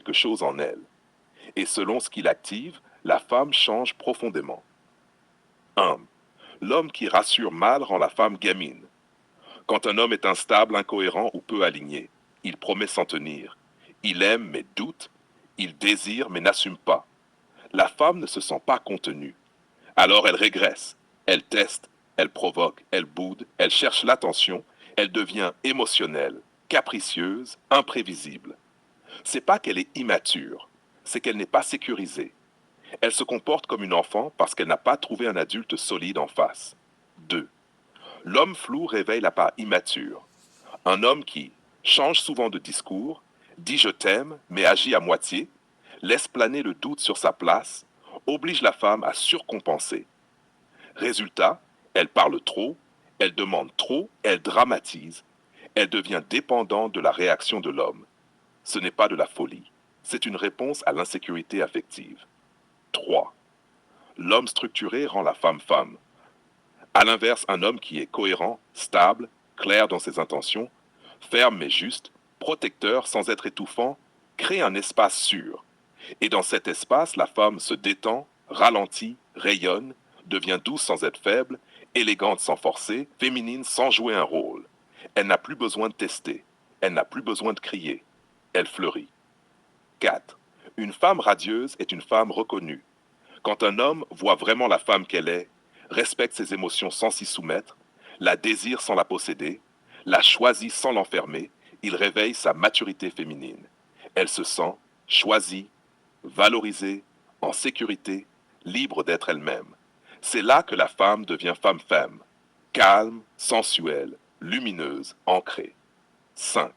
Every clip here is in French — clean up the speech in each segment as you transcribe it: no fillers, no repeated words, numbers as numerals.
quelque chose en elle. Et selon ce qu'il active, la femme change profondément. 1. L'homme qui rassure mal rend la femme gamine. Quand un homme est instable, incohérent ou peu aligné, il promet s'en tenir. Il aime mais doute, il désire mais n'assume pas. La femme ne se sent pas contenue. Alors elle régresse, elle teste, elle provoque, elle boude, elle cherche l'attention, elle devient émotionnelle, capricieuse, imprévisible. C'est pas qu'elle est immature, c'est qu'elle n'est pas sécurisée. Elle se comporte comme une enfant parce qu'elle n'a pas trouvé un adulte solide en face. 2. L'homme flou réveille la part immature. Un homme qui change souvent de discours, dit je t'aime mais agit à moitié, laisse planer le doute sur sa place, oblige la femme à surcompenser. Résultat, elle parle trop, elle demande trop, elle dramatise, elle devient dépendante de la réaction de l'homme. Ce n'est pas de la folie, c'est une réponse à l'insécurité affective. 3. L'homme structuré rend la femme femme. À l'inverse, un homme qui est cohérent, stable, clair dans ses intentions, ferme mais juste, protecteur sans être étouffant, crée un espace sûr. Et dans cet espace, la femme se détend, ralentit, rayonne, devient douce sans être faible, élégante sans forcer, féminine sans jouer un rôle. Elle n'a plus besoin de tester, elle n'a plus besoin de crier, elle fleurit. 4. Une femme radieuse est une femme reconnue. Quand un homme voit vraiment la femme qu'elle est, respecte ses émotions sans s'y soumettre, la désire sans la posséder, la choisit sans l'enfermer, il réveille sa maturité féminine. Elle se sent choisie, valorisée, en sécurité, libre d'être elle-même. C'est là que la femme devient femme-femme, calme, sensuelle, lumineuse, ancrée. 5.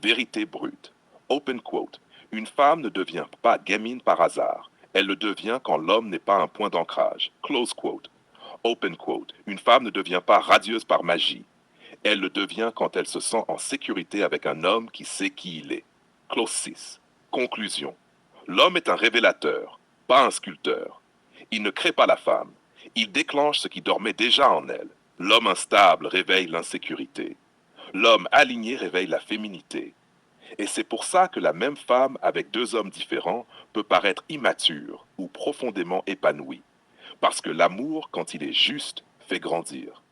Vérité brute. Open quote. Une femme ne devient pas gamine par hasard. Elle le devient quand l'homme n'est pas un point d'ancrage. Close quote. Open quote. Une femme ne devient pas radieuse par magie. Elle le devient quand elle se sent en sécurité avec un homme qui sait qui il est. Close 6. Conclusion. L'homme est un révélateur, pas un sculpteur. Il ne crée pas la femme. Il déclenche ce qui dormait déjà en elle. L'homme instable réveille l'insécurité. L'homme aligné réveille la féminité. Et c'est pour ça que la même femme avec deux hommes différents peut paraître immature ou profondément épanouie. Parce que l'amour, quand il est juste, fait grandir.